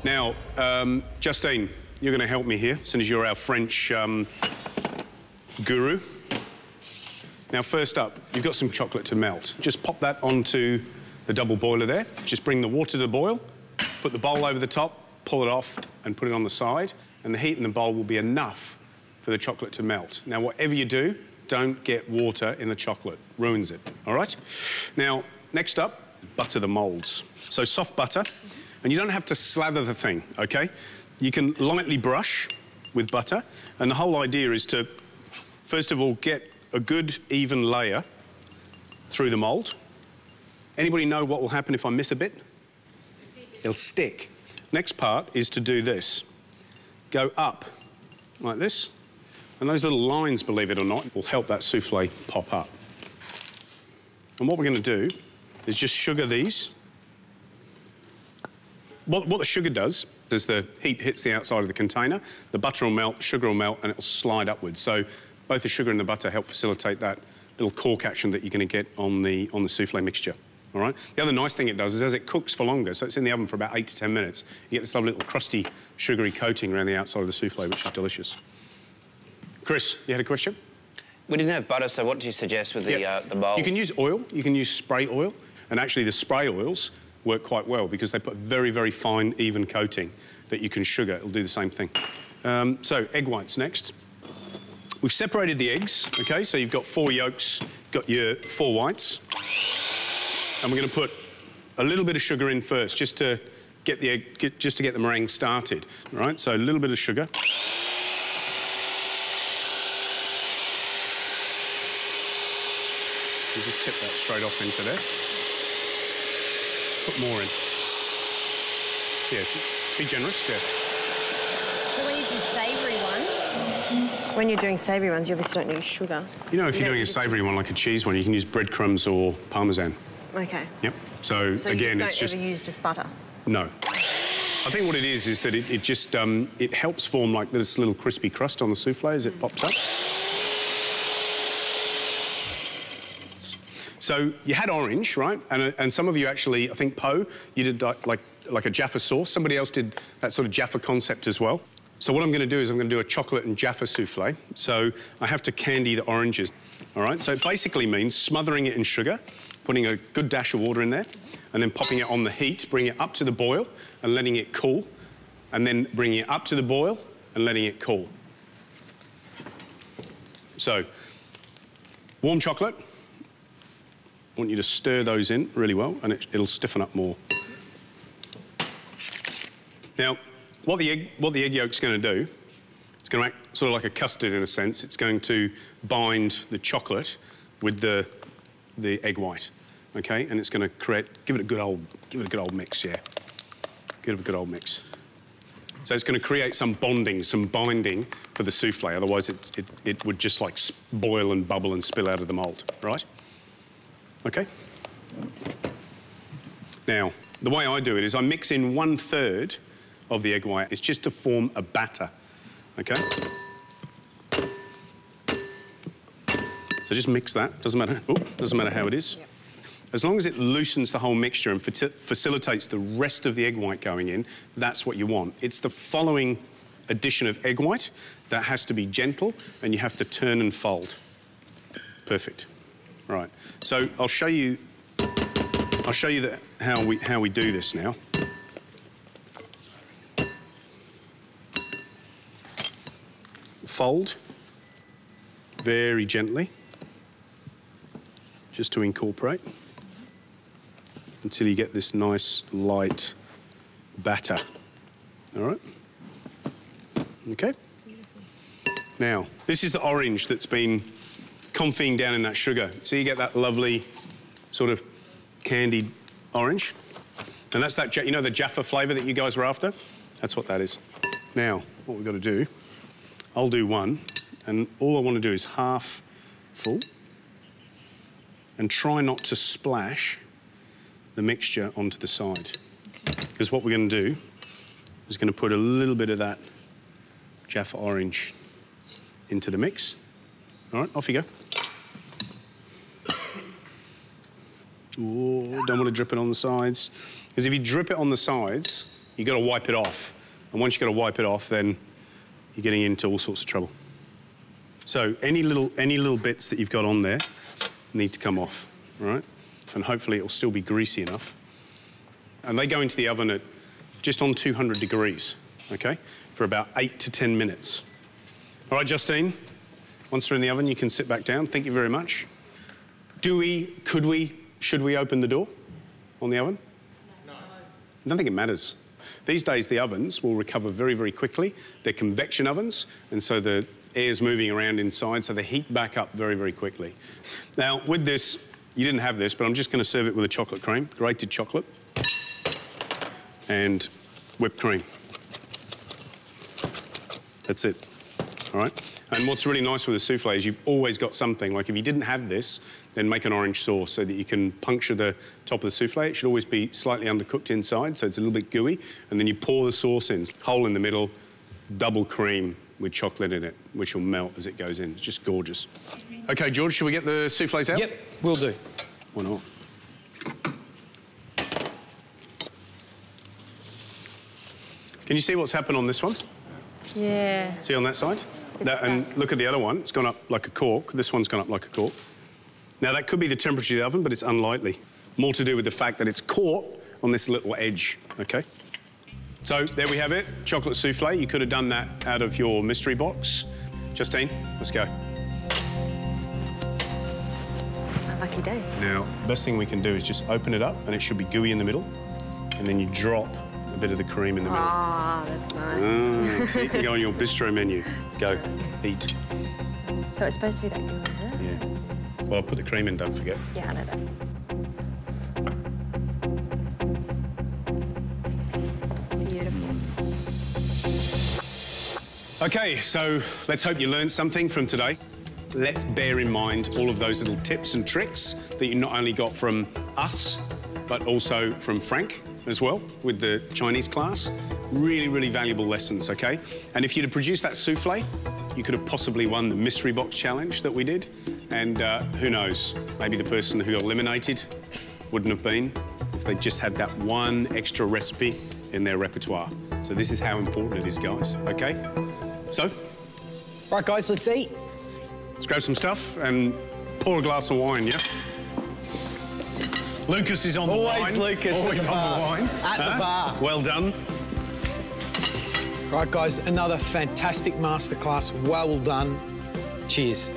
Now, Justine, you're going to help me here, since you're our French guru. Now, first up, you've got some chocolate to melt. Just pop that onto the double boiler there. Just bring the water to the boil, put the bowl over the top, pull it off, and put it on the side. And the heat in the bowl will be enough for the chocolate to melt. Now, whatever you do, don't get water in the chocolate. Ruins it, all right? Now, next up, butter the moulds. So soft butter, and you don't have to slather the thing, OK? You can lightly brush with butter, and the whole idea is to, first of all, get a good, even layer through the mould. Anybody know what will happen if I miss a bit? It'll stick. Next part is to do this. Go up like this, and those little lines, believe it or not, will help that souffle pop up. And what we're going to do is just sugar these. What the sugar does is the heat hits the outside of the container, the butter will melt, the sugar will melt, and it'll slide upwards. So both the sugar and the butter help facilitate that little cork action that you're going to get on the souffle mixture. All right? The other nice thing it does is as it cooks for longer, so it's in the oven for about 8 to 10 minutes, you get this lovely little crusty, sugary coating around the outside of the souffle, which is delicious. Chris, you had a question? We didn't have butter, so what do you suggest with the bowls? You can use oil, you can use spray oil, and actually the spray oils work quite well because they put very, very fine, even coating that you can sugar. It'll do the same thing. So, egg whites next. We've separated the eggs, OK? So you've got 4 yolks, got your 4 whites. And we're going to put a little bit of sugar in first, just to get the just to get the meringue started. All right, so a little bit of sugar. You just tip that straight off into there. Put more in. Yeah, be generous. Yeah. So when you do savoury ones, when you're doing savoury ones, you obviously don't need sugar. You know, if you're doing a savoury one like a cheese one, you can use breadcrumbs or parmesan. OK. Yep. So again, you just don't ever use just butter? No. I think what it is that it just it helps form like this little crispy crust on the souffle as it pops up. So you had orange, right? And some of you actually, I think Poe, you did like a Jaffa sauce. Somebody else did that sort of Jaffa concept as well. So what I'm going to do is I'm going to do a chocolate and Jaffa souffle. So I have to candy the oranges. All right. So it basically means smothering it in sugar, putting a good dash of water in there, and then popping it on the heat, bringing it up to the boil and letting it cool, and then bringing it up to the boil and letting it cool. So, warm chocolate. I want you to stir those in really well, and it'll stiffen up more. Now, what the egg yolk's going to do, it's going to act sort of like a custard in a sense. It's going to bind the chocolate with the egg white, okay? And it's going to give it a good old mix, yeah. Give it a good old mix. So it's going to create some bonding, some binding for the souffle. Otherwise, it would just like boil and bubble and spill out of the mould, right? Okay. Now, the way I do it is I mix in 1/3 of the egg white. It's just to form a batter, okay? So just mix that. Doesn't matter how it is. Yep. As long as it loosens the whole mixture and facilitates the rest of the egg white going in, that's what you want. It's the following addition of egg white that has to be gentle, and you have to turn and fold. Perfect. Right. So I'll show you how we do this now. Fold very gently, just to incorporate, until you get this nice light batter. All right? Okay? Now, this is the orange that's been confying down in that sugar. So you get that lovely sort of candied orange. And that's that, you know, the Jaffa flavour that you guys were after? That's what that is. Now, what we've got to do, I'll do one, and all I want to do is half full, and try not to splash the mixture onto the side. Because what we're going to do is going to put a little bit of that Jaffa orange into the mix. All right, off you go. Oh, don't want to drip it on the sides. Because if you drip it on the sides, you've got to wipe it off. And once you've got to wipe it off, then you're getting into all sorts of trouble. So any little bits that you've got on there need to come off, all right? And hopefully it'll still be greasy enough. And they go into the oven at just on 200 degrees, okay, for about 8 to 10 minutes. All right, Justine, once they're in the oven, you can sit back down. Thank you very much. Should we open the door on the oven? No. I don't think it matters. These days, the ovens will recover very, very quickly. They're convection ovens, and so the air's moving around inside, so they heat back up very, very quickly. Now, with this, you didn't have this, but I'm just going to serve it with a chocolate cream, grated chocolate, and whipped cream. That's it, all right? And what's really nice with a souffle is you've always got something. Like, if you didn't have this, then make an orange sauce so that you can puncture the top of the souffle. It should always be slightly undercooked inside, so it's a little bit gooey. And then you pour the sauce in, hole in the middle, double cream with chocolate in it, which will melt as it goes in. It's just gorgeous. OK, George, should we get the souffles out? Yep, will do. Why not? Can you see what's happened on this one? Yeah. See on that side? And look at the other one. It's gone up like a cork. This one's gone up like a cork. Now, that could be the temperature of the oven, but it's unlikely. More to do with the fact that it's caught on this little edge, OK? So there we have it, chocolate souffle. You could have done that out of your mystery box. Justine, let's go. It's my lucky day. Now, the best thing we can do is just open it up, and it should be gooey in the middle, and then you drop a bit of the cream in the middle. Ah, that's nice. So you can go on your bistro menu. Go, eat. So it's supposed to be that gooey, is it? Yeah. Well, I'll put the cream in, don't forget. Yeah, I know that. Beautiful. OK, so let's hope you learned something from today. Let's bear in mind all of those little tips and tricks that you not only got from us, but also from Frank as well, with the Chinese class. Really, really valuable lessons, OK? And if you'd have produced that souffle, you could have possibly won the mystery box challenge that we did. And who knows, maybe the person who got eliminated wouldn't have been if they just had that one extra recipe in their repertoire. So this is how important it is, guys, OK? So? Right, guys, let's eat. Let's grab some stuff and pour a glass of wine, yeah? Lucas is on the wine. Always Lucas. Always on the wine. At the bar. Well done. Right, guys, another fantastic masterclass. Well done. Cheers.